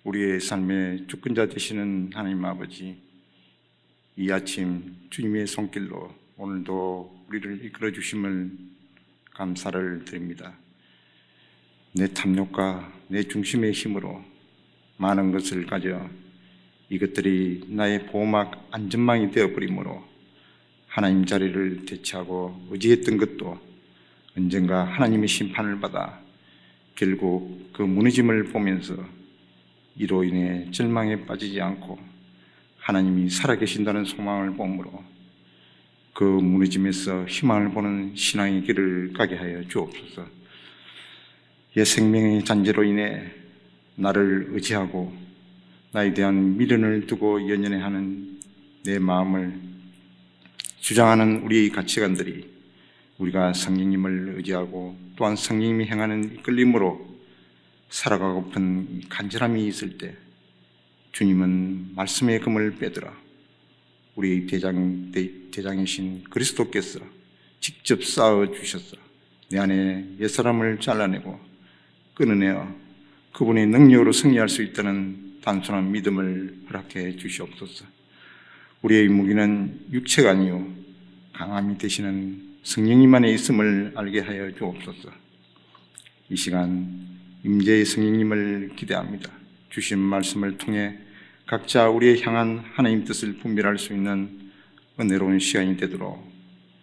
우리의 삶의 주권자 되시는 하나님 아버지, 이 아침 주님의 손길로 오늘도 우리를 이끌어 주심을 감사를 드립니다. 내 탐욕과 내 중심의 힘으로 많은 것을 가져 이것들이 나의 보호막 안전망이 되어버리므로 하나님 자리를 대체하고 의지했던 것도 언젠가 하나님의 심판을 받아 결국 그 무너짐을 보면서 이로 인해 절망에 빠지지 않고 하나님이 살아계신다는 소망을 보므로 그 무너짐에서 희망을 보는 신앙의 길을 가게 하여 주옵소서. 옛 생명의 잔재로 인해 나를 의지하고 나에 대한 미련을 두고 연연해하는 내 마음을 주장하는 우리의 가치관들이 우리가 성령님을 의지하고 또한 성령님이 행하는 이끌림으로 살아가고픈 간절함이 있을 때 주님은 말씀의 금을 빼들어 우리의 대장이신 그리스도께서 직접 쌓아 주셨어 내 안에 옛사람을 잘라내고 끊어내어 그분의 능력으로 승리할 수 있다는 단순한 믿음을 허락해 주시옵소서. 우리의 무기는 육체가 아니요 강함이 되시는 성령님 안에 있음을 알게 하여 주옵소서. 이 시간 임재의 성령님을 기대합니다. 주신 말씀을 통해 각자 우리의 향한 하나님 뜻을 분별할 수 있는 은혜로운 시간이 되도록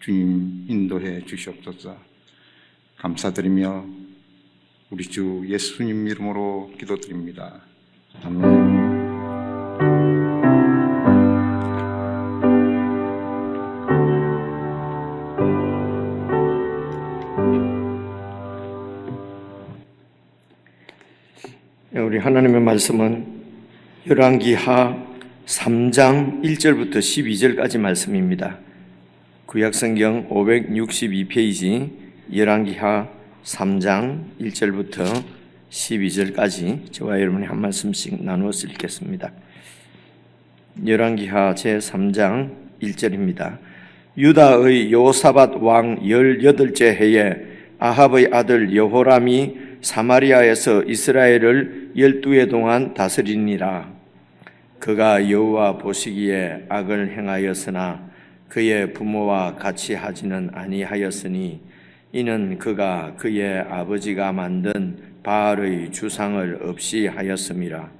주님 인도해 주시옵소서. 감사드리며 우리 주 예수님 이름으로 기도드립니다. 아멘. 우리 하나님의 말씀은 열왕기하 3장 1절부터 12절까지 말씀입니다. 구약성경 562페이지 열왕기하 3장 1절부터 12절까지 저와 여러분이 한 말씀씩 나누어서 읽겠습니다. 열왕기하 제3장 1절입니다. 유다의 여호사밧 왕 18째 해에 아합의 아들 여호람이 사마리아에서 이스라엘을 12해 동안 다스리니라. 그가 여호와 보시기에 악을 행하였으나 그의 부모와 같이 하지는 아니하였으니 이는 그가 그의 아버지가 만든 바알의 주상을 없이 하였음이라.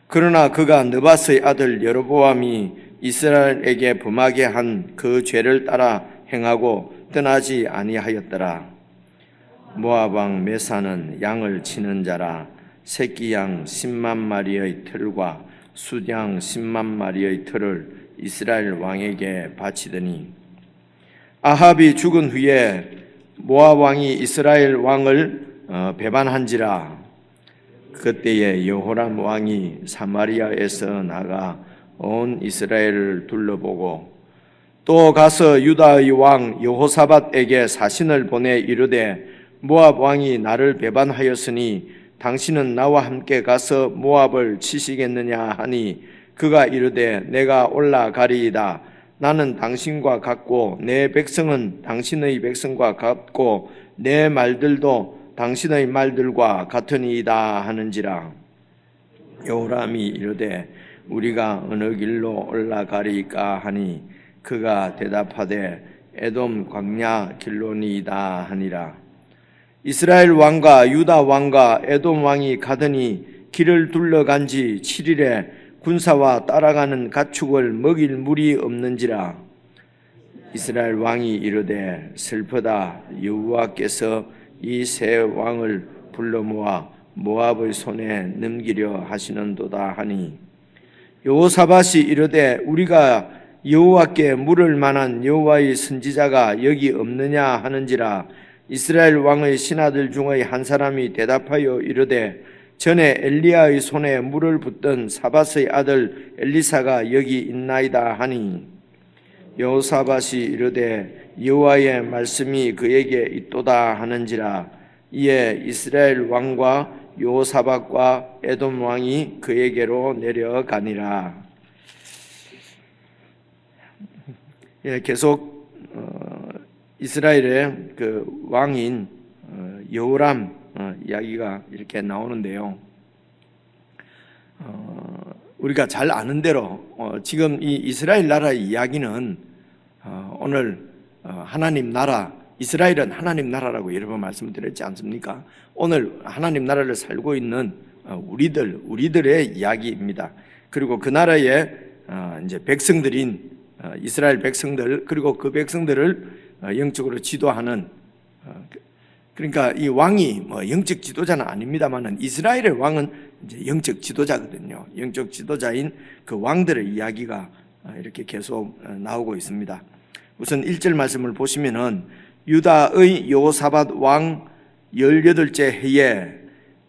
그러나 그가 느밧의 아들 여로보암이 이스라엘에게 범하게 한 그 죄를 따라 행하고 떠나지 아니하였더라. 모압 왕 메사는 양을 치는 자라. 새끼 양 10만 마리의 틀과 숫양 10만 마리의 틀을 이스라엘 왕에게 바치더니 아합이 죽은 후에 모압 왕이 이스라엘 왕을 배반한지라. 그때에 여호람 왕이 사마리아에서 나가 온 이스라엘을 둘러보고 또 가서 유다의 왕 여호사밧에게 사신을 보내 이르되 모압 왕이 나를 배반하였으니 당신은 나와 함께 가서 모압을 치시겠느냐 하니 그가 이르되 내가 올라가리이다. 나는 당신과 같고 내 백성은 당신의 백성과 같고 내 말들도 당신의 말들과 같으니이다 하는지라. 여호람이 이르되 우리가 어느 길로 올라가리까 하니 그가 대답하되 에돔 광야 길로니이다 하니라. 이스라엘 왕과 유다 왕과 에돔 왕이 가더니 길을 둘러간 지 7일에 군사와 따라가는 가축을 먹일 물이 없는지라. 이스라엘 왕이 이르되 슬프다. 여호와께서 이 세 왕을 불러 모아 모압의 손에 넘기려 하시는도다 하니 여호사밧이 이르되 우리가 여호와께 물을 만한 여호와의 선지자가 여기 없느냐 하는지라. 이스라엘 왕의 신하들 중의 한 사람이 대답하여 이르되 전에 엘리야의 손에 물을 붓던 사밧의 아들 엘리사가 여기 있나이다 하니 여호사밧이 이르되 여호와의 말씀이 그에게 있도다 하는지라. 이에 이스라엘 왕과 여호사밧과 에돔 왕이 그에게로 내려가니라. 계속 이스라엘의 그 왕인 여호람 이야기가 이렇게 나오는데요. 우리가 잘 아는 대로 지금 이 이스라엘 나라의 이야기는 오늘 하나님 나라, 이스라엘은 하나님 나라라고 여러 번 말씀드렸지 않습니까? 오늘 하나님 나라를 살고 있는 우리들의 이야기입니다. 그리고 그 나라의 이제 백성들인 이스라엘 백성들, 그리고 그 백성들을 영적으로 지도하는, 그러니까 이 왕이 뭐 영적 지도자는 아닙니다만은 이스라엘의 왕은 이제 영적 지도자거든요. 영적 지도자인 그 왕들의 이야기가 이렇게 계속 나오고 있습니다. 우선 1절 말씀을 보시면은 유다의 여호사밧 왕 18째 해에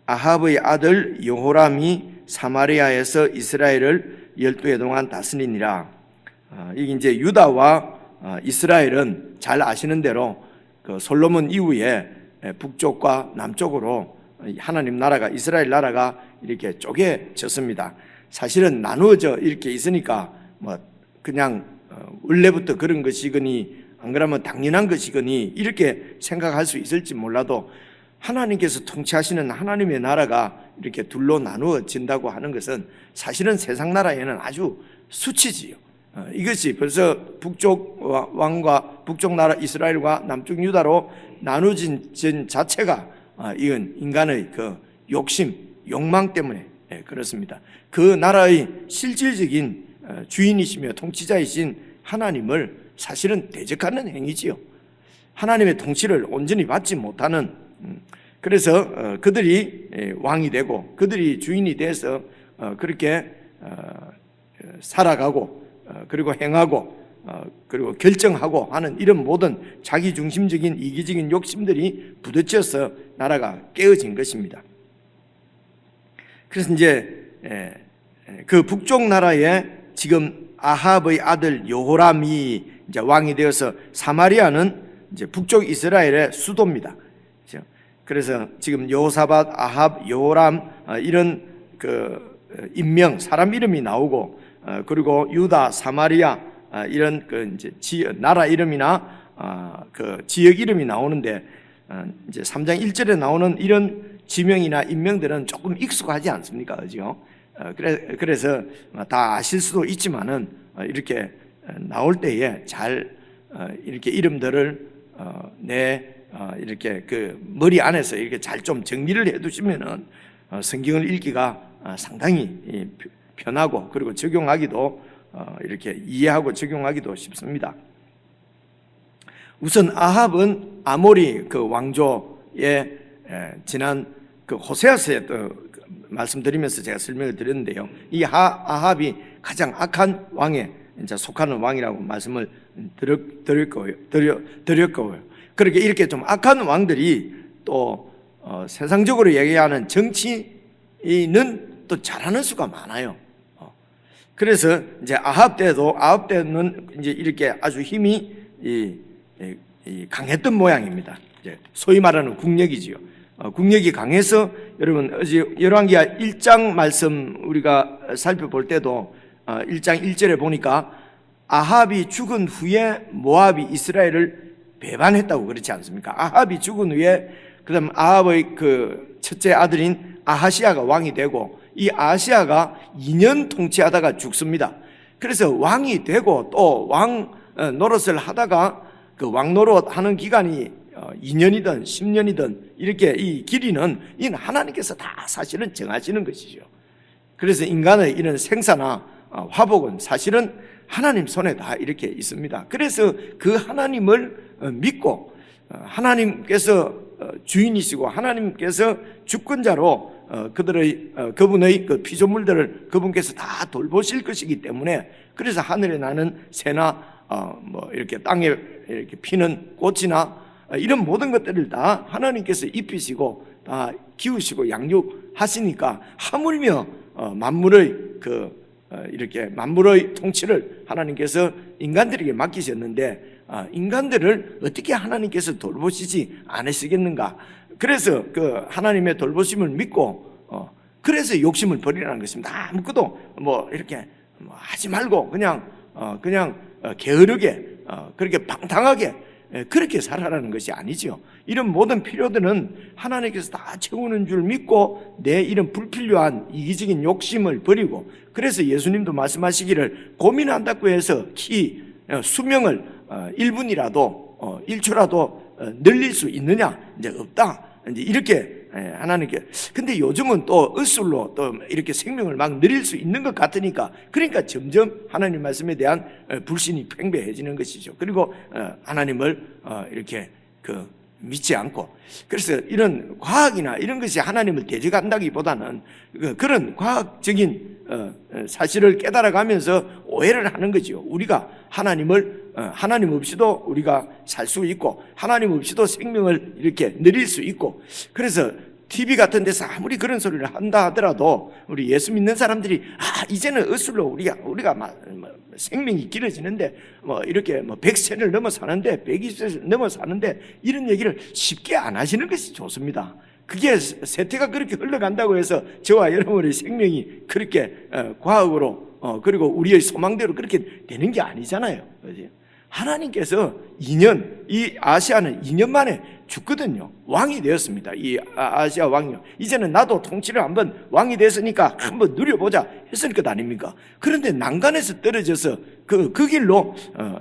아합의 아들 여호람이 사마리아에서 이스라엘을 12해 동안 다스리니라. 이게 이제 유다와 이스라엘은 잘 아시는 대로 그 솔로몬 이후에 북쪽과 남쪽으로 하나님 나라가, 이스라엘 나라가 이렇게 쪼개졌습니다. 사실은 나누어져 이렇게 있으니까 뭐 그냥 원래부터 그런 것이거니 안 그러면 당연한 것이거니 이렇게 생각할 수 있을지 몰라도 하나님께서 통치하시는 하나님의 나라가 이렇게 둘로 나누어진다고 하는 것은 사실은 세상 나라에는 아주 수치지요. 이것이 벌써 북쪽 왕과 북쪽 나라 이스라엘과 남쪽 유다로 나누어진 자체가 이건 인간의 그 욕심, 욕망 때문에 그렇습니다. 그 나라의 실질적인 주인이시며 통치자이신 하나님을 사실은 대적하는 행위지요. 하나님의 통치를 온전히 받지 못하는, 그래서 그들이 왕이 되고 그들이 주인이 돼서 그렇게 살아가고 그리고 행하고 그리고 결정하고 하는 이런 모든 자기중심적인 이기적인 욕심들이 부딪혀서 나라가 깨어진 것입니다. 그래서 이제 그 북쪽 나라에 지금 아합의 아들 여호람이 이제 왕이 되어서 사마리아는 이제 북쪽 이스라엘의 수도입니다. 그래서 지금 여호사밧, 아합, 여호람 이런 그 인명, 사람 이름이 나오고 그리고 유다, 사마리아 이런 그 이제 나라 이름이나 그 지역 이름이 나오는데 이제 3장 1절에 나오는 이런 지명이나 인명들은 조금 익숙하지 않습니까? 그죠? 그래서 다 아실 수도 있지만은 이렇게 나올 때에 잘 이렇게 이름들을 이렇게 그 머리 안에서 이렇게 잘 좀 정리를 해두시면은 성경을 읽기가 상당히 편하고 그리고 적용하기도 이렇게 이해하고 적용하기도 쉽습니다. 우선 아합은 아모리 그 왕조의 지난 그 호세아서에 말씀드리면서 제가 설명을 드렸는데요. 이 아합이 가장 악한 왕에 이제 속하는 왕이라고 말씀을 드렸고요. 그렇게 이렇게 좀 악한 왕들이 또 세상적으로 얘기하는 정치는 또 잘하는 수가 많아요. 그래서 이제 아합 때는 이제 이렇게 아주 힘이 강했던 모양입니다. 이제 소위 말하는 국력이지요. 국력이 강해서 여러분 어제 열왕기하 1장 말씀 우리가 살펴볼 때도 1장 1절에 보니까 아합이 죽은 후에 모압이 이스라엘을 배반했다고 그렇지 않습니까? 아합이 죽은 후에 그다음 아합의 그 첫째 아들인 아하시아가 왕이 되고 이 아하시아가 2년 통치하다가 죽습니다. 그래서 왕이 되고 또 왕 노릇을 하다가 그 왕 노릇 하는 기간이 2년이든 10년이든 이렇게 이 길이는 이는 하나님께서 다 사실은 정하시는 것이죠. 그래서 인간의 이런 생사나 화복은 사실은 하나님 손에 다 이렇게 있습니다. 그래서 그 하나님을 믿고 하나님께서 주인이시고 하나님께서 주권자로 그분의 그 피조물들을 그분께서 다 돌보실 것이기 때문에 그래서 하늘에 나는 새나 뭐 이렇게 땅에 이렇게 피는 꽃이나 이런 모든 것들을 다 하나님께서 입히시고 다 키우시고 양육하시니까 하물며 만물의 이렇게 만물의 통치를 하나님께서 인간들에게 맡기셨는데 인간들을 어떻게 하나님께서 돌보시지 않으시겠는가? 그래서 그 하나님의 돌보심을 믿고 그래서 욕심을 버리라는 것입니다. 아무것도 뭐 이렇게 하지 말고 그냥 게으르게 그렇게 방탕하게 그렇게 살아라는 것이 아니죠. 이런 모든 필요들은 하나님께서 다 채우는 줄 믿고 내 이런 불필요한 이기적인 욕심을 버리고, 그래서 예수님도 말씀하시기를 고민한다고 해서 수명을 1분이라도 1초라도 늘릴 수 있느냐? 이제 없다. 이제 이렇게 하나님께. 근데 요즘은 또 의술로 또 이렇게 생명을 막 늘릴 수 있는 것 같으니까, 그러니까 점점 하나님 말씀에 대한 불신이 팽배해지는 것이죠. 그리고 하나님을 이렇게 믿지 않고, 그래서 이런 과학이나 이런 것이 하나님을 대적한다기보다는 그런 과학적인 사실을 깨달아가면서 오해를 하는 거죠. 우리가 하나님 없이도 우리가 살 수 있고, 하나님 없이도 생명을 이렇게 누릴 수 있고, 그래서 TV 같은 데서 아무리 그런 소리를 한다 하더라도 우리 예수 믿는 사람들이 이제는 의술로 우리가 생명이 길어지는데 이렇게 100세를 넘어 사는데 120세를 넘어 사는데 이런 얘기를 쉽게 안 하시는 것이 좋습니다. 그게 세태가 그렇게 흘러간다고 해서 저와 여러분의 생명이 그렇게 과학으로 그리고 우리의 소망대로 그렇게 되는 게 아니잖아요. 그렇지? 하나님께서 이 아시아는 2년 만에 죽거든요. 왕이 되었습니다. 이 아시아 왕이요. 이제는 나도 통치를 한번 왕이 됐으니까 한번 누려보자 했을 것 아닙니까? 그런데 난간에서 떨어져서 그 길로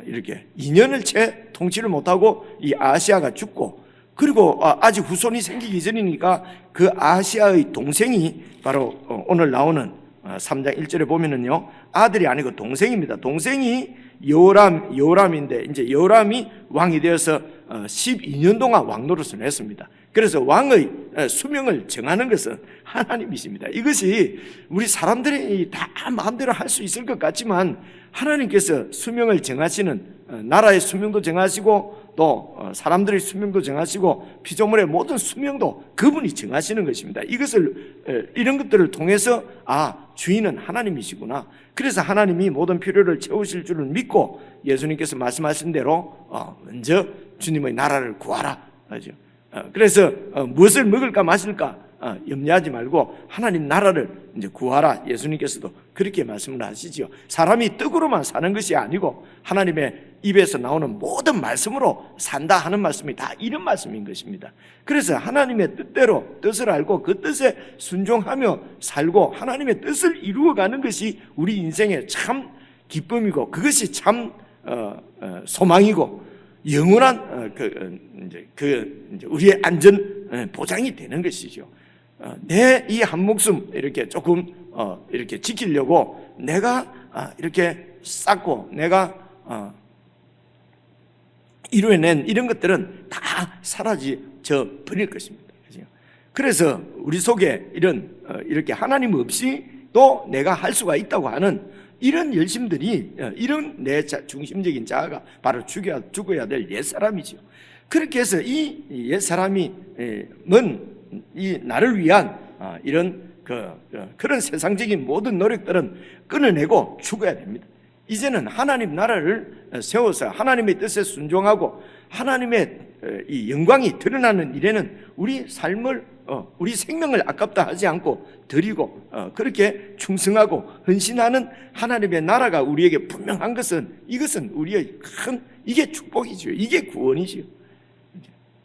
이렇게 2년을 채 통치를 못하고 이 아시아가 죽고, 그리고 아직 후손이 생기기 전이니까 그 아시아의 동생이 바로 오늘 나오는 3장 1절에 보면은요, 아들이 아니고 동생입니다. 동생이 여호람인데, 이제 여호람이 왕이 되어서 12년 동안 왕노릇을 했습니다. 그래서 왕의 수명을 정하는 것은 하나님이십니다. 이것이 우리 사람들이 다 마음대로 할 수 있을 것 같지만, 하나님께서 수명을 정하시는, 나라의 수명도 정하시고 또 사람들의 수명도 정하시고 피조물의 모든 수명도 그분이 정하시는 것입니다. 이런 것들을 통해서 주인은 하나님이시구나. 그래서 하나님이 모든 필요를 채우실 줄을 믿고 예수님께서 말씀하신 대로 먼저 주님의 나라를 구하라. 그래서 무엇을 먹을까 마실까 염려하지 말고 하나님 나라를 이제 구하라. 예수님께서도 그렇게 말씀을 하시죠. 사람이 떡으로만 사는 것이 아니고 하나님의 입에서 나오는 모든 말씀으로 산다 하는 말씀이 다 이런 말씀인 것입니다. 그래서 하나님의 뜻을 알고 그 뜻에 순종하며 살고 하나님의 뜻을 이루어가는 것이 우리 인생의 참 기쁨이고, 그것이 참 소망이고 영원한 이제 우리의 안전 보장이 되는 것이죠. 내 이 한 목숨 이렇게 조금 이렇게 지키려고 내가 이렇게 쌓고 내가 이루어낸 이런 것들은 다 사라져 버릴 것입니다. 그래서 우리 속에 이렇게 하나님 없이 또 내가 할 수가 있다고 하는 이런 열심들이, 이런 내 중심적인 자아가 바로 죽어야 될 옛사람이죠. 그렇게 해서 이 옛사람은 이 나를 위한 그런 세상적인 모든 노력들은 끊어내고 죽어야 됩니다. 이제는 하나님 나라를 세워서 하나님의 뜻에 순종하고 하나님의 이 영광이 드러나는 일에는 우리 생명을 아깝다 하지 않고 드리고 그렇게 충성하고 헌신하는 하나님의 나라가 우리에게 분명한 이것은 우리의 이게 축복이죠. 이게 구원이죠.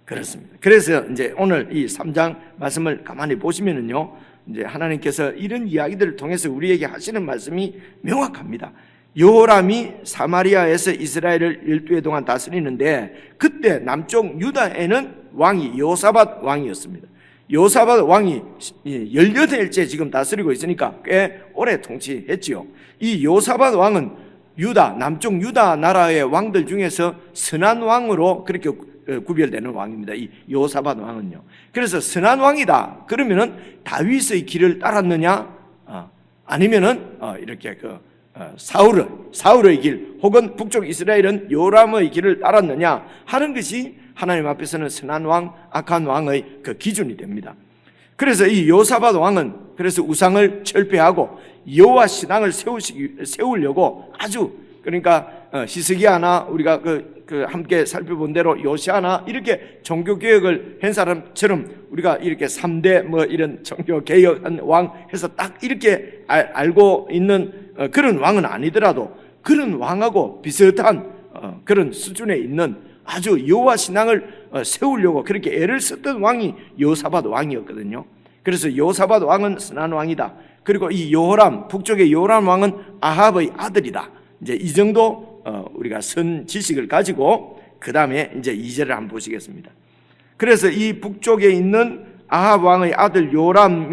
그렇습니다. 그래서 이제 오늘 이 3장 말씀을 가만히 보시면은요, 이제 하나님께서 이런 이야기들을 통해서 우리에게 하시는 말씀이 명확합니다. 여호람이 사마리아에서 이스라엘을 12해 동안 다스리는데, 그때 남쪽 유다에는 왕이 여호사밧 왕이었습니다. 여호사밧 왕이 18해째 지금 다스리고 있으니까 꽤 오래 통치했지요. 이 여호사밧 왕은 남쪽 유다 나라의 왕들 중에서 선한 왕으로 그렇게 구별되는 왕입니다. 이 여호사밧 왕은요. 그래서 선한 왕이다. 그러면은 다윗의 길을 따랐느냐? 아니면은 이렇게 사울의 길, 혹은 북쪽 이스라엘은 요람의 길을 따랐느냐 하는 것이 하나님 앞에서는 선한 왕, 악한 왕의 그 기준이 됩니다. 그래서 이 여호사밧 왕은 그래서 우상을 철폐하고 여호와 신앙을 세우려고 그러니까 히스기야나 우리가 함께 살펴본 대로 요시아나 이렇게 종교 개혁을 한 사람처럼 우리가 이렇게 3대 이런 종교 개혁한 왕 해서 딱 이렇게 알고 있는 그런 왕은 아니더라도 그런 왕하고 비슷한 그런 수준에 있는 아주 여호와 신앙을 세우려고 그렇게 애를 썼던 왕이 여호사밧 왕이었거든요. 그래서 여호사밧 왕은 선한 왕이다. 그리고 이 여호람, 북쪽의 여호람 왕은 아합의 아들이다. 이제 이 정도 우리가 선 지식을 가지고 그 다음에 이제 2절을 한번 보시겠습니다. 그래서 이 북쪽에 있는 아합 왕의 아들 여호람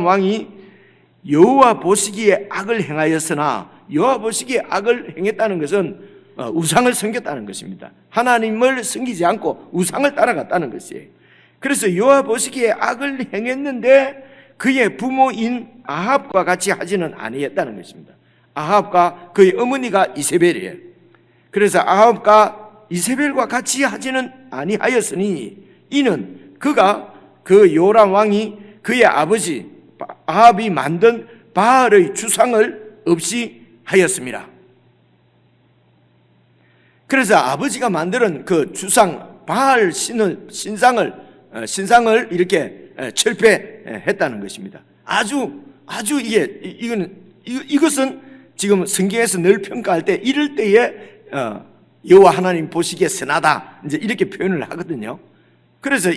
왕이 여호와 보시기에 악을 행하였으나, 여호와 보시기에 악을 행했다는 것은 우상을 섬겼다는 것입니다. 하나님을 섬기지 않고 우상을 따라갔다는 것이에요. 그래서 여호와 보시기에 악을 행했는데 그의 부모인 아합과 같이 하지는 아니했다는 것입니다. 아합과 그의 어머니가 이세벨이에요. 그래서 아합과 이세벨과 같이 하지는 아니하였으니 이는 그가 그 요람 왕이 그의 아버지 아합이 만든 바알의 주상을 없이 하였습니다. 그래서 아버지가 만드는 그 주상 바알 신상을 이렇게 철폐했다는 것입니다. 아주 이것은 지금 성경에서 늘 평가할 때 이럴 때에 여호와 하나님 보시기에 선하다 이제 이렇게 표현을 하거든요. 그래서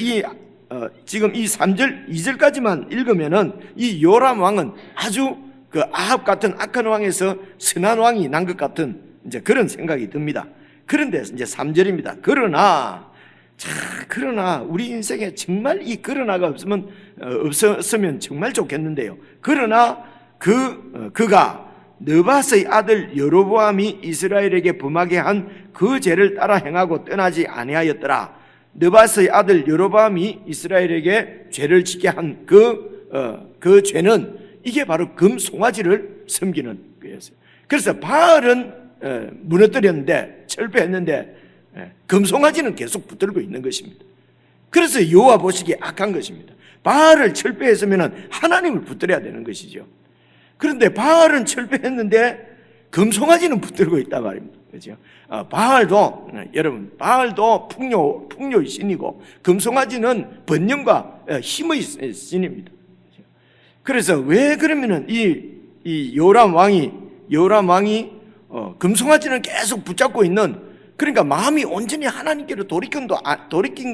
지금 이 3절 2절까지만 읽으면은 이 요람 왕은 아주 그 아합 같은 악한 왕에서 선한 왕이 난 것 같은 이제 그런 생각이 듭니다. 그런데 이제 3절입니다. 그러나 우리 인생에 정말 이 그러나가 없었으면 정말 좋겠는데요. 그러나 그가 느밧의 아들 여로보암이 이스라엘에게 범하게 한 그 죄를 따라 행하고 떠나지 아니하였더라. 느밧의 아들 여로보암이 이스라엘에게 죄를 짓게 한 그 죄는 이게 바로 금송아지를 섬기는 거였어요. 그래서 바알은 무너뜨렸는데 철폐했는데 금송아지는 계속 붙들고 있는 것입니다. 그래서 여호와 보시기에 악한 것입니다. 바알을 철폐했으면 하나님을 붙들어야 되는 것이죠. 그런데 바알은 철폐했는데 금송아지는 붙들고 있단 말입니다. 그렇죠? 바알도 풍요의 신이고 금송아지는 번영과 힘의 신입니다. 그래서 왜 그러면은 이 요람 왕이 금송아지는 계속 붙잡고 있는, 그러니까 마음이 온전히 하나님께로 돌이킨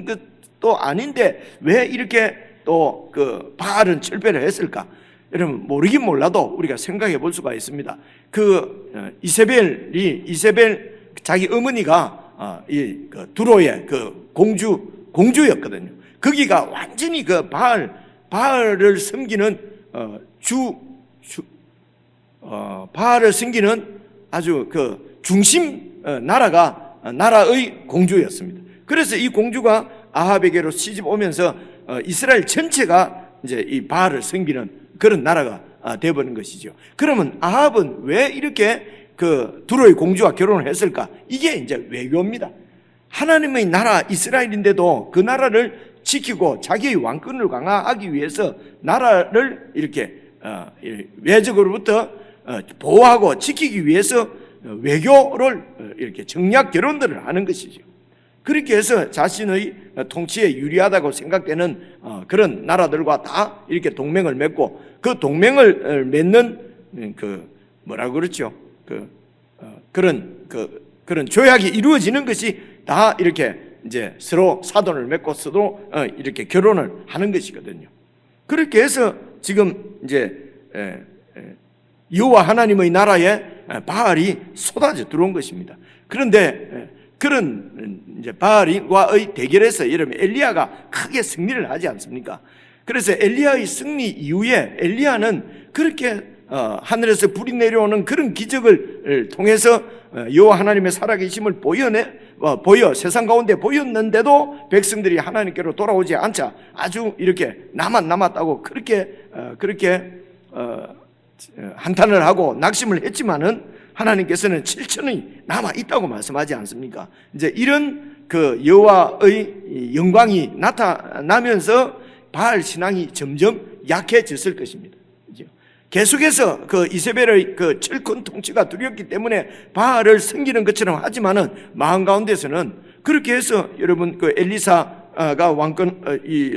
것도 아닌데 왜 이렇게 또 그 바알은 철폐를 했을까? 여러분 모르긴 몰라도 우리가 생각해 볼 수가 있습니다. 이세벨 자기 어머니가 그 두로의 그 공주였거든요. 거기가 완전히 그 바알을 섬기는 바알을 섬기는 아주 그 중심 나라의 공주였습니다. 그래서 이 공주가 아합에게로 시집 오면서 이스라엘 전체가 이제 이 바알을 섬기는 그런 나라가 되어버린 것이죠. 그러면 아합은 왜 이렇게 그 두로의 공주와 결혼을 했을까? 이게 이제 외교입니다. 하나님의 나라 이스라엘인데도 그 나라를 지키고 자기의 왕권을 강화하기 위해서 나라를 이렇게 외적으로부터 보호하고 지키기 위해서 외교를 이렇게 정략 결혼들을 하는 것이죠. 그렇게 해서 자신의 통치에 유리하다고 생각되는 그런 나라들과 다 이렇게 동맹을 맺고 그 동맹을 맺는 뭐라고 그렇죠? 그런 조약이 이루어지는 것이 다 이렇게 이제 서로 사돈을 맺고 서로 이렇게 결혼을 하는 것이거든요. 그렇게 해서 지금 이제 여호와 하나님의 나라에 바알이 쏟아져 들어온 것입니다. 그런데 그런 이제 바알과의 대결에서 여러분 엘리야가 크게 승리를 하지 않습니까? 그래서 엘리야의 승리 이후에 엘리야는 그렇게 하늘에서 불이 내려오는 그런 기적을 통해서 여호와 하나님의 살아계심을 보여 세상 가운데 보였는데도 백성들이 하나님께로 돌아오지 않자 아주 이렇게 남았다고 그렇게 한탄을 하고 낙심을 했지만은 하나님께서는 7천이 남아 있다고 말씀하지 않습니까? 이제 이런 그 여호와의 영광이 나타나면서 바알 신앙이 점점 약해졌을 것입니다. 계속해서 그 이세벨의 그 철권 통치가 두렵기 때문에 바알을 섬기는 것처럼 하지만은 마음 가운데서는 그렇게 해서 여러분 그 엘리사가 왕권 이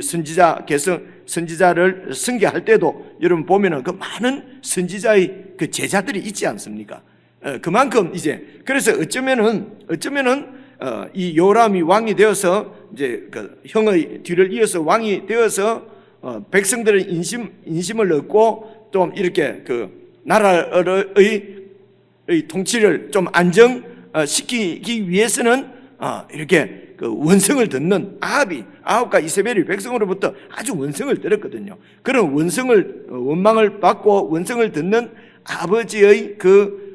선지자를 승계할 때도 여러분 보면은 그 많은 선지자의 그 제자들이 있지 않습니까? 그만큼 이제 그래서 어쩌면은 이 요람이 왕이 되어서 이제 그 형의 뒤를 이어서 왕이 되어서 백성들의 인심을 얻고 좀 이렇게 그 나라의 통치를 좀 안정시키기 위해서는 이렇게 그 원성을 듣는 아합과 이세벨이 백성으로부터 아주 원성을 들었거든요. 그런 원망을 받고 원성을 듣는 아버지의 그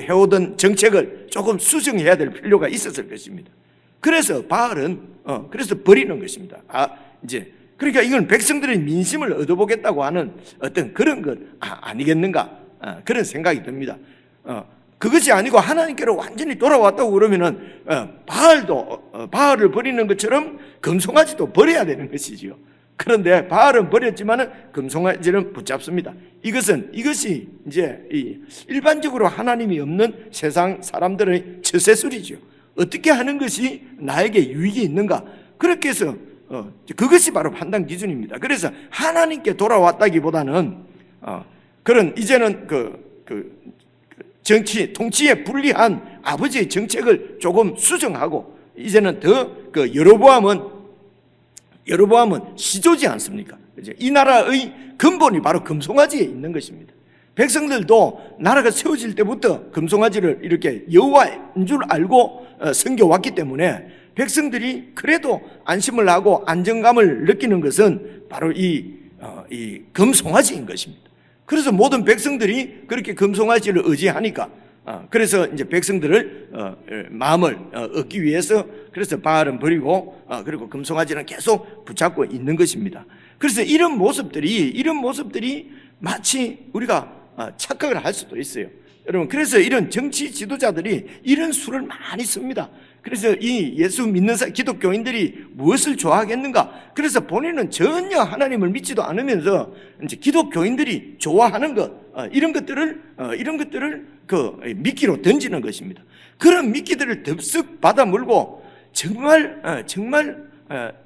해오던 정책을 조금 수정해야 될 필요가 있었을 것입니다. 그래서 바알은 그래서 버리는 것입니다. 이제 그러니까 이건 백성들의 민심을 얻어보겠다고 하는 어떤 그런 것 아니겠는가 그런 생각이 듭니다. 그것이 아니고 하나님께로 완전히 돌아왔다고 그러면은 바알을 버리는 것처럼 금송아지도 버려야 되는 것이지요. 그런데 바알은 버렸지만은 금송아지는 붙잡습니다. 이것이 이제 일반적으로 하나님이 없는 세상 사람들의 처세술이죠. 어떻게 하는 것이 나에게 유익이 있는가? 그렇게 해서 그것이 바로 판단 기준입니다. 그래서 하나님께 돌아왔다기보다는 그런 이제는 통치에 불리한 아버지의 정책을 조금 수정하고 이제는 더 여로보암은 시조지 않습니까? 이 나라의 근본이 바로 금송아지에 있는 것입니다. 백성들도 나라가 세워질 때부터 금송아지를 이렇게 여호와인 줄 알고 섬겨왔기 때문에 백성들이 그래도 안심을 하고 안정감을 느끼는 것은 바로 이 금송아지인 것입니다. 그래서 모든 백성들이 그렇게 금송아지를 의지하니까 그래서 이제 백성들을 마음을 얻기 위해서 그래서 바알은 버리고 그리고 금송아지는 계속 붙잡고 있는 것입니다. 그래서 이런 모습들이 마치 우리가 착각을 할 수도 있어요. 여러분, 그래서 이런 정치 지도자들이 이런 수를 많이 씁니다. 그래서 이 예수 믿는 기독교인들이 무엇을 좋아하겠는가? 그래서 본인은 전혀 하나님을 믿지도 않으면서 이제 기독교인들이 좋아하는 것, 이런 것들을 미끼로 던지는 것입니다. 그런 미끼들을 덥석 받아 물고 정말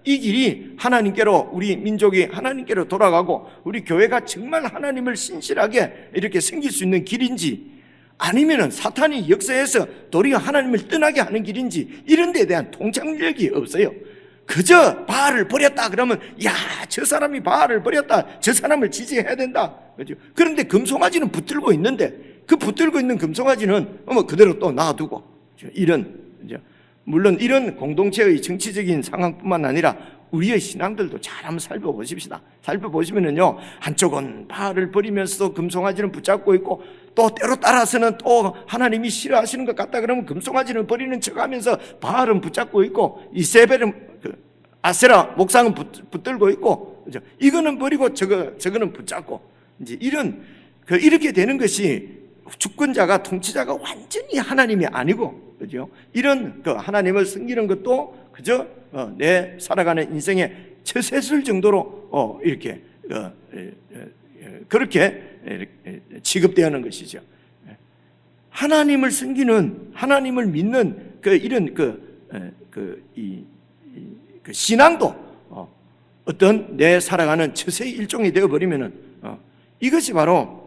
이 길이 하나님께로 우리 민족이 하나님께로 돌아가고 우리 교회가 정말 하나님을 신실하게 이렇게 섬길 수 있는 길인지 아니면은 사탄이 역사에서 도리어 하나님을 떠나게 하는 길인지 이런 데에 대한 통찰력이 없어요. 그저 바알을 버렸다 그러면 저 사람이 바알을 버렸다, 저 사람을 지지해야 된다. 그렇죠? 그런데 금송아지는 붙들고 있는데 그 붙들고 있는 금송아지는 그대로 또 놔두고 물론 이런 공동체의 정치적인 상황뿐만 아니라 우리의 신앙들도 잘 한번 살펴보십시다. 살펴보시면은요, 한쪽은 바알을 버리면서 금송아지는 붙잡고 있고 또 때로 따라서는 또 하나님이 싫어하시는 것 같다 그러면 금송아지는 버리는 척하면서 바알은 붙잡고 있고 이세벨은 아세라 목상은 붙들고 있고, 그죠? 이거는 버리고 저거는 붙잡고 이제 이렇게 되는 것이 주권자가 통치자가 완전히 하나님이 아니고, 그죠? 이런 하나님을 섬기는 것도 그저 내 살아가는 인생의 처세술 정도로 이렇게 그렇게 취급되는 것이죠. 하나님을 섬기는, 하나님을 믿는 이런 신앙도 어떤 내 살아가는 처세의 일종이 되어버리면은 이것이 바로,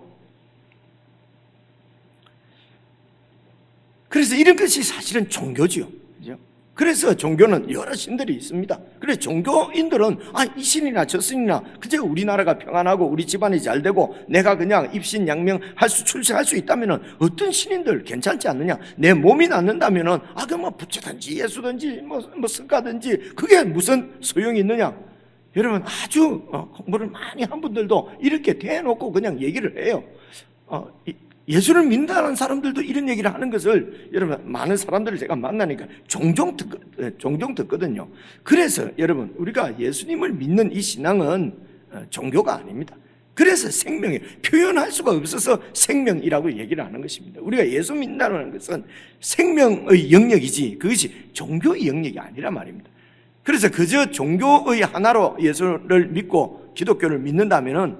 그래서 이런 것이 사실은 종교지요. 그죠? 그래서 종교는 여러 신들이 있습니다. 그래서 종교인들은 이 신이나 저 신이나 그저 우리나라가 평안하고 우리 집안이 잘 되고 내가 그냥 입신양명할 출세할 수 있다면은 어떤 신인들 괜찮지 않느냐? 내 몸이 낫는다면은 그럼 부처든지 예수든지 석가든지 그게 무슨 소용이 있느냐? 여러분, 아주 공부를 많이 한 분들도 이렇게 대놓고 그냥 얘기를 해요. 예수를 믿는다는 사람들도 이런 얘기를 하는 것을 여러분, 많은 사람들을 제가 만나니까 종종 듣거든요. 그래서 여러분, 우리가 예수님을 믿는 이 신앙은 종교가 아닙니다. 그래서 생명이 표현할 수가 없어서 생명이라고 얘기를 하는 것입니다. 우리가 예수 믿는다는 것은 생명의 영역이지 그것이 종교의 영역이 아니란 말입니다. 그래서 그저 종교의 하나로 예수를 믿고 기독교를 믿는다면은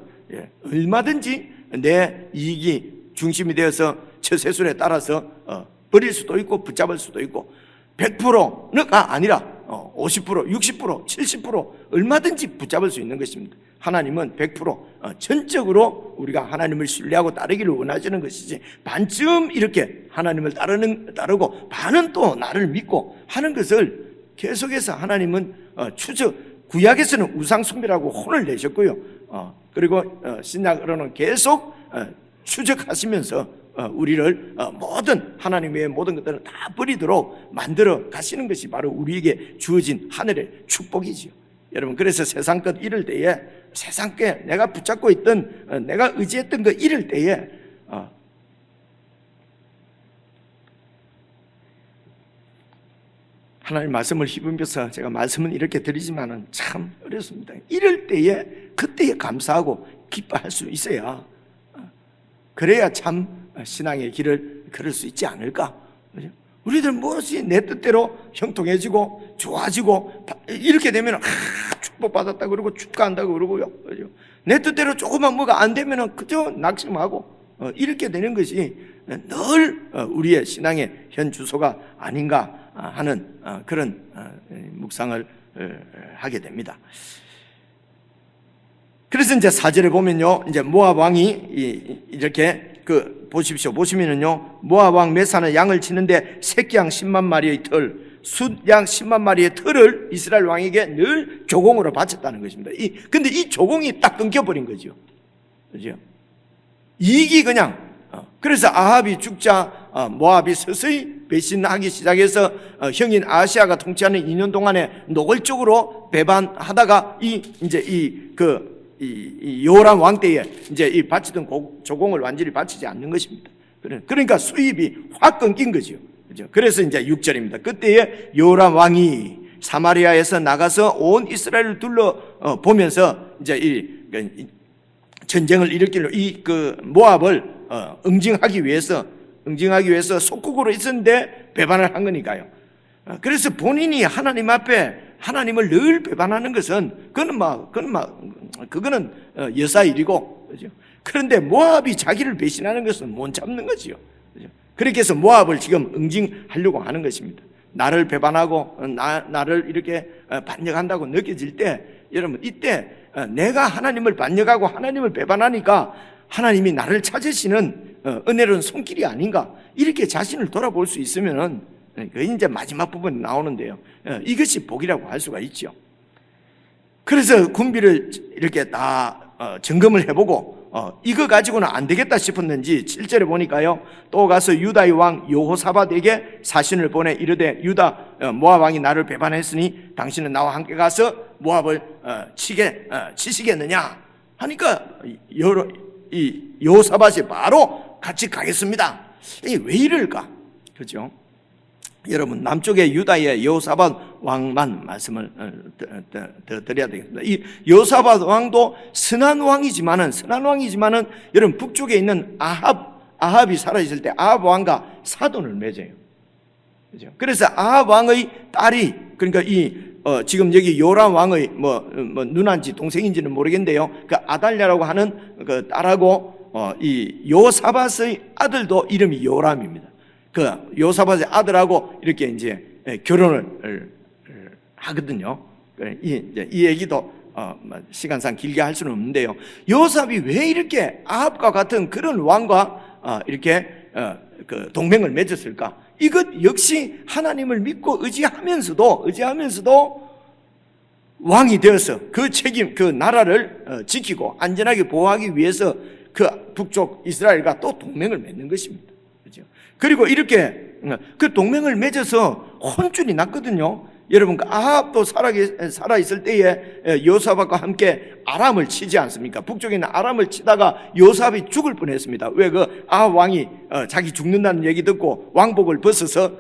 얼마든지 내 이익이 중심이 되어서 처세술에 따라서 버릴 수도 있고 붙잡을 수도 있고 100%가 아니라 50%, 60%, 70% 얼마든지 붙잡을 수 있는 것입니다. 하나님은 100% 전적으로 우리가 하나님을 신뢰하고 따르기를 원하시는 것이지, 반쯤 이렇게 하나님을 따르고 반은 또 나를 믿고 하는 것을 계속해서 하나님은 구약에서는 우상숭배라고 혼을 내셨고요. 그리고 신약으로는 계속 추적하시면서 우리를 모든 하나님 외의 모든 것들을 다 버리도록 만들어 가시는 것이 바로 우리에게 주어진 하늘의 축복이지요. 여러분, 그래서 세상 것 잃을 때에, 세상 게 내가 붙잡고 있던, 내가 의지했던 거 잃을 때에 하나님 말씀을 힘입어서 제가 말씀은 이렇게 드리지만은 참 어렵습니다. 이럴 때에 그때에 감사하고 기뻐할 수 있어야, 그래야 참 신앙의 길을 걸을 수 있지 않을까. 우리들 무엇이 내 뜻대로 형통해지고 좋아지고 이렇게 되면 축복받았다 그러고 축하한다고 그러고요. 내 뜻대로 조금만 뭐가 안 되면 그저 낙심하고 이렇게 되는 것이 늘 우리의 신앙의 현 주소가 아닌가 하는 그런 묵상을 하게 됩니다. 그래서 이제 4절에 보면요, 이제 모압 왕이 이렇게 보십시오. 보시면은요, 모압 왕 메사는 양을 치는데 새끼양 10만 마리의 털, 숫양 10만 마리의 털을 이스라엘 왕에게 늘 조공으로 바쳤다는 것입니다. 근데 이 조공이 딱 끊겨버린 거죠. 그죠? 이익이 그냥, 그래서 아합이 죽자 모압이 서서히 배신하기 시작해서 형인 아시아가 통치하는 2년 동안에 노골적으로 배반하다가 이 요람 왕 때에 이제 이 바치던 조공을 완전히 바치지 않는 것입니다. 그러니까 수입이 확 끊긴 거죠. 그죠? 그래서 이제 6절입니다. 그때에 요람 왕이 사마리아에서 나가서 온 이스라엘을 둘러 보면서 이제 이 전쟁을 일으키려 모압을 응징하기 위해서 속국으로 있었는데 배반을 한 거니까요. 그래서 본인이 하나님 앞에 하나님을 늘 배반하는 것은 그거는 여사 일이고, 그죠? 그런데 모압이 자기를 배신하는 것은 못 참는 거지요. 그죠? 그렇게 해서 모압을 지금 응징하려고 하는 것입니다. 나를 배반하고 나를 이렇게 반역한다고 느껴질 때, 여러분, 이때 내가 하나님을 반역하고 하나님을 배반하니까 하나님이 나를 찾으시는 은혜로운 손길이 아닌가, 이렇게 자신을 돌아볼 수 있으면은, 그 이제 마지막 부분에 나오는데요, 이것이 복이라고 할 수가 있죠. 그래서 군비를 이렇게 다 점검을 해보고 이거 가지고는 안 되겠다 싶었는지 7절에 보니까요, 또 가서 유다의 왕 여호사밧에게 사신을 보내 이르되 유다 모압 왕이 나를 배반했으니 당신은 나와 함께 가서 모압을 치시겠느냐 하니까 이 여호사밧이 바로 같이 가겠습니다. 왜 이럴까? 그렇죠? 여러분, 남쪽의 유다의 여호사밧 왕만 말씀을 더 드려야 되겠습니다. 이 여호사밧 왕도 선한 왕이지만은 여러분, 북쪽에 있는 아합이 살아있을 때 아합 왕과 사돈을 맺어요. 그죠? 그래서 아합 왕의 딸이, 그러니까 지금 여기 요람 왕의 누나인지 동생인지는 모르겠는데요, 그 아달랴라고 하는 그 딸하고 이 여호사밧의 아들도 이름이 요람입니다. 그 여호사밧의 아들하고 이렇게 이제 결혼을 하거든요. 이 얘기도 시간상 길게 할 수는 없는데요, 여호사밧이 왜 이렇게 아합과 같은 그런 왕과 이렇게 그 동맹을 맺었을까? 이것 역시 하나님을 믿고 의지하면서도 왕이 되어서 그 책임, 그 나라를 지키고 안전하게 보호하기 위해서 그 북쪽 이스라엘과 또 동맹을 맺는 것입니다. 그렇죠? 그리고 이렇게 그 동맹을 맺어서 혼쭐이 났거든요. 여러분, 아합도 살아있을 때에 여호사밧과 함께 아람을 치지 않습니까? 북쪽에 있는 아람을 치다가 여호사밧이 죽을 뻔했습니다. 왜? 그 아합 왕이 자기 죽는다는 얘기 듣고 왕복을 벗어서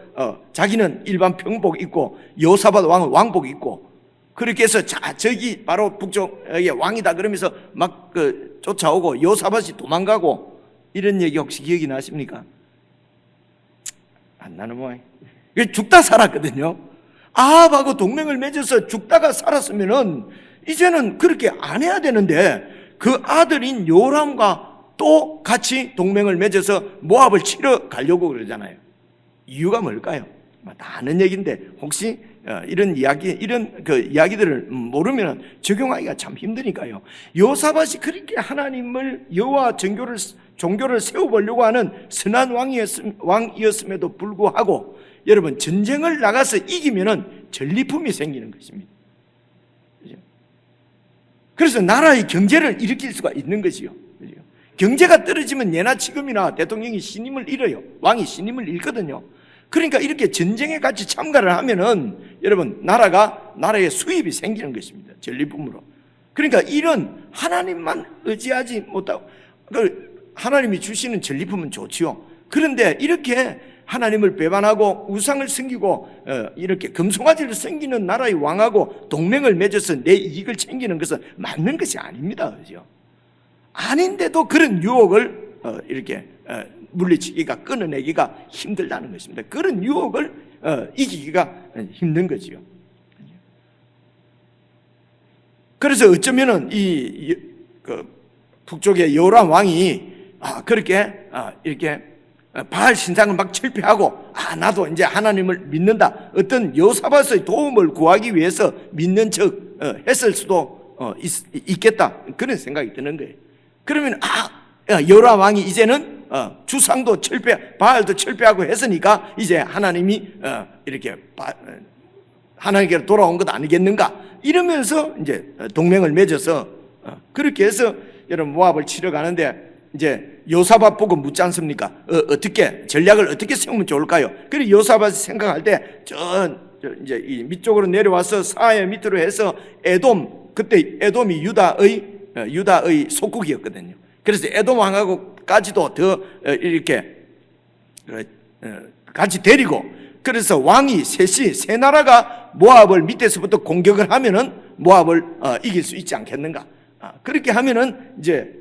자기는 일반 평복 입고 여호사밧 왕은 왕복 입고, 그렇게 해서 저기 바로 북쪽의 왕이다 그러면서 막 쫓아오고 여호사밧이 도망가고, 이런 얘기 혹시 기억이 나십니까? 안 나는 모양. 죽다 살았거든요. 아합하고 동맹을 맺어서 죽다가 살았으면은 이제는 그렇게 안 해야 되는데, 그 아들인 요람과 또 같이 동맹을 맺어서 모압을 치러 가려고 그러잖아요. 이유가 뭘까요? 다 아는 얘기인데 혹시 이런 이야기들을 모르면 적용하기가 참 힘드니까요. 요사밧이 그렇게 하나님을 여호와 종교를 세워보려고 하는 선한 왕이었음에도 불구하고 여러분, 전쟁을 나가서 이기면은 전리품이 생기는 것입니다. 그래서 나라의 경제를 일으킬 수가 있는 것이요. 경제가 떨어지면 예나 지금이나 대통령이 신임을 잃어요. 왕이 신임을 잃거든요. 그러니까 이렇게 전쟁에 같이 참가를 하면은 여러분, 나라의 수입이 생기는 것입니다. 전리품으로. 그러니까 이런 하나님만 의지하지 못하고, 하나님이 주시는 전리품은 좋지요. 그런데 이렇게 하나님을 배반하고 우상을 섬기고 이렇게 금송아지를 섬기는 나라의 왕하고 동맹을 맺어서 내 이익을 챙기는 것은 맞는 것이 아닙니다. 그죠? 아닌데도 그런 유혹을 이렇게 물리치기가, 끊어내기가 힘들다는 것입니다. 그런 유혹을 이기기가 힘든 거지요. 그래서 어쩌면은 북쪽의 요람 왕이 그렇게 이렇게 바알 신상을 막 철폐하고 나도 이제 하나님을 믿는다, 어떤 요사밧의 도움을 구하기 위해서 믿는 척 했을 수도 있겠다, 그런 생각이 드는 거예요. 그러면 요람 왕이 이제는 주상도 바알도 철폐하고 했으니까 이제 하나님이 이렇게 하나님께로 돌아온 것 아니겠는가, 이러면서 이제 동맹을 맺어서 그렇게 해서 여러분 모압을 치러 가는데, 이제 요사밧 보고 묻지 않습니까? 어떻게 전략을 어떻게 세우면 좋을까요? 그리고 요사밧이 생각할 때 이제 이 밑쪽으로 내려와서 사해 밑으로 해서 에돔, 그때 에돔이 유다의 속국이었거든요. 그래서 에돔 왕하고까지도 더 이렇게 같이 데리고, 그래서 왕이 세 나라가 모압을 밑에서부터 공격을 하면은 모압을 이길 수 있지 않겠는가? 그렇게 하면은 이제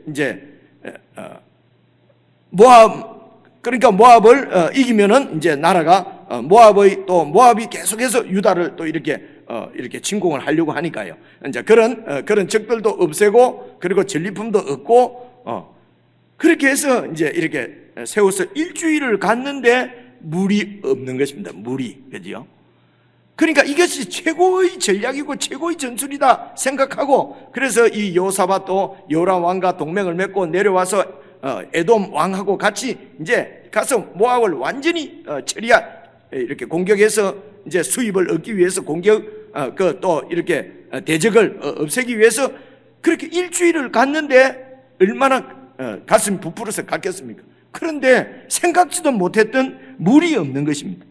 그러니까 모압을 이기면은 이제 나라가 모압이 계속해서 유다를 또 이렇게 침공을 하려고 하니까요. 이제 그런 적들도 없애고, 그리고 전리품도 얻고, 그렇게 해서 이제 이렇게 세워서 일주일을 갔는데 물이 없는 것입니다. 물이, 그죠? 그러니까 이것이 최고의 전략이고 최고의 전술이다 생각하고, 그래서 이 요사밧도 요람 왕과 동맹을 맺고 내려와서 에돔 왕하고 같이 이제 가서 모압을 완전히 이렇게 공격해서 이제 수입을 얻기 위해서 또 이렇게 대적을 없애기 위해서 그렇게 일주일을 갔는데 얼마나 가슴이 부풀어서 갔겠습니까? 그런데 생각지도 못했던 물이 없는 것입니다.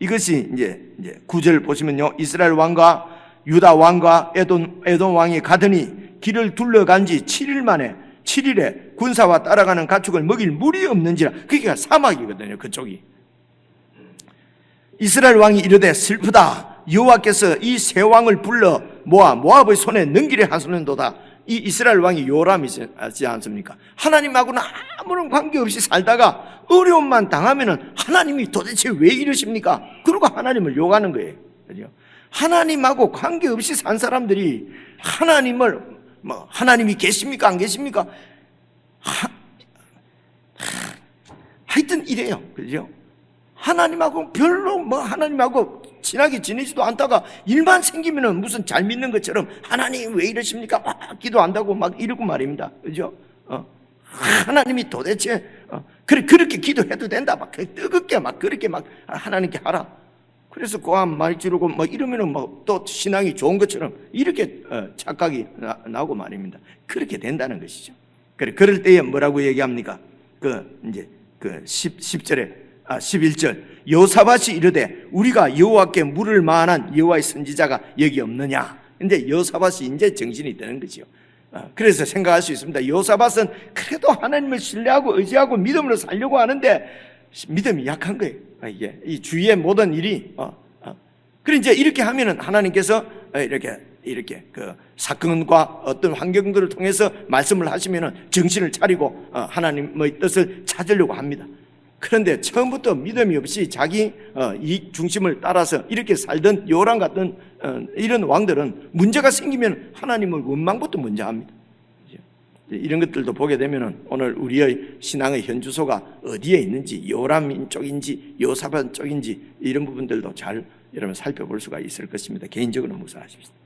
이것이 이제 9절 보시면요, 이스라엘 왕과 유다 왕과 에돔 왕이 가더니 길을 둘러간 지 7일 만에 7일에 군사와 따라가는 가축을 먹일 물이 없는지라. 그게 사막이거든요, 그쪽이. 이스라엘 왕이 이르되 슬프다, 여호와께서 이 세 왕을 불러 모압의 손에 넘기려 하소는도다. 이 이스라엘 왕이 요람이지 않습니까? 하나님하고는 아무런 관계없이 살다가 어려움만 당하면은 하나님이 도대체 왜 이러십니까? 그러고 하나님을 욕하는 거예요. 그죠? 하나님하고 관계없이 산 사람들이 하나님이 계십니까? 안 계십니까? 하여튼 이래요. 그죠? 하나님하고 하나님하고 친하게 지내지도 않다가 일만 생기면은 무슨 잘 믿는 것처럼 하나님 왜 이러십니까? 막 기도한다고 막 이러고 말입니다. 그죠? 하나님이 도대체 그렇게 기도해도 된다. 막 뜨겁게 막 그렇게 막 하나님께 하라. 그래서 고함 많이 지르고 막 이러면은 또 신앙이 좋은 것처럼 이렇게 착각이 나오고 말입니다. 그렇게 된다는 것이죠. 그럴 때에 뭐라고 얘기합니까? 이제 11절 요사밧이 이르되 우리가 여호와께 물을 만한 여호와의 선지자가 여기 없느냐. 근데 요사밧이 이제 정신이 드는 거죠. 그래서 생각할 수 있습니다. 요사밧은 그래도 하나님을 신뢰하고 의지하고 믿음으로 살려고 하는데 믿음이 약한 거예요. 이게 이 주위의 모든 일이 그래 이제 이렇게 하면은 하나님께서 이렇게 그 사건과 어떤 환경들을 통해서 말씀을 하시면은 정신을 차리고 하나님의 뜻을 찾으려고 합니다. 그런데 처음부터 믿음이 없이 자기 이익 중심을 따라서 이렇게 살던 요람 같은 이런 왕들은 문제가 생기면 하나님을 원망부터 먼저 합니다. 이런 것들도 보게 되면 오늘 우리의 신앙의 현주소가 어디에 있는지, 요람 쪽인지 요사밧 쪽인지 이런 부분들도 잘 여러분 살펴볼 수가 있을 것입니다. 개인적으로 묵상하십시오.